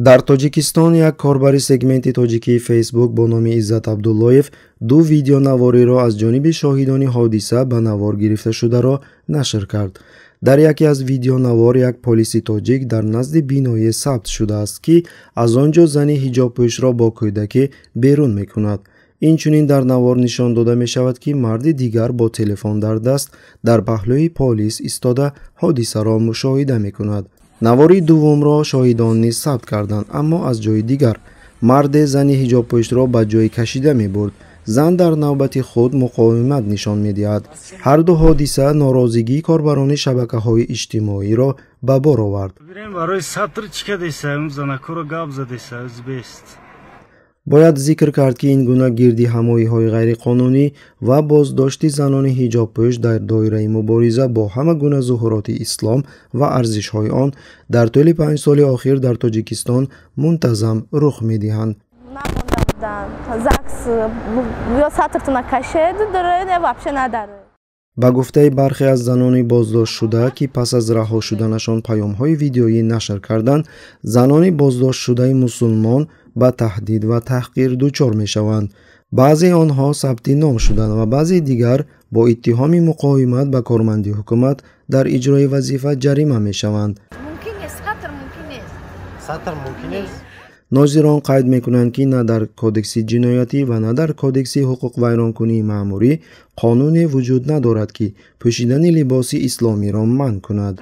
дар Тоҷикистон як корбари сегменти тоҷикии Facebook бо номи Иззат Абдуллоев ду видеонавориро аз ҷониби шоҳидони ҳодиса ба навор гирифта шударо нашр кард. дар яке аз видеонавор як полиси тоҷик дар назди биное сабт шудааст ки аз он ҷо зани ҳиҷобпӯшро бо кӯдакӣ берун мекунад. инчунин дар навор нишон дода мешавад ки марди дигар бо телефон дар даст дар паҳлӯи полис истода ҳодисаро мушоҳида мекунад. навори дуввумро шоҳидон низ сабт карданд, аммо аз ҷои дигар. марде зани ҳиҷобпӯшро ба ҷой кашида мебурд. зан дар навбати худ муқовимат нишон медиҳад. ҳар ду ҳодиса норозигии корбарони шабакаҳои иҷтимоиро ба бор овард. бояд зикр кард ки ин гуна гирдиҳамоиҳои ғайриқонунӣ ва боздошти занони ҳиҷобпӯш дар доираи мубориза бо ҳама гуна зуҳуроти ислом ва арзишҳои он дар тӯли 5 соли охир дар Тоҷикистон мунтазам рух медиҳанд. ба гуфтаи бархе аз занони боздоштшуда ки пас аз раҳо шуданашон паёмҳои видеоӣ нашр карданд, занони боздоштшудаи мусулмон ба таҳдид ва таҳқир дучор мешаванд. баъзеи онҳо сабти ном шуданд ва баъзеи дигар бо иттиҳоми муқовимат ба кормандии ҳукумат дар иҷрои вазифа ҷарима мешаванд. нозирон қайд мекунанд ки на дар кодекси ҷиноятӣ ва на дар кодекси ҳуқуқвайронкунии маъмурӣ қонуне вуҷуд надорад ки пӯшидани либоси исломиро манъ кунад.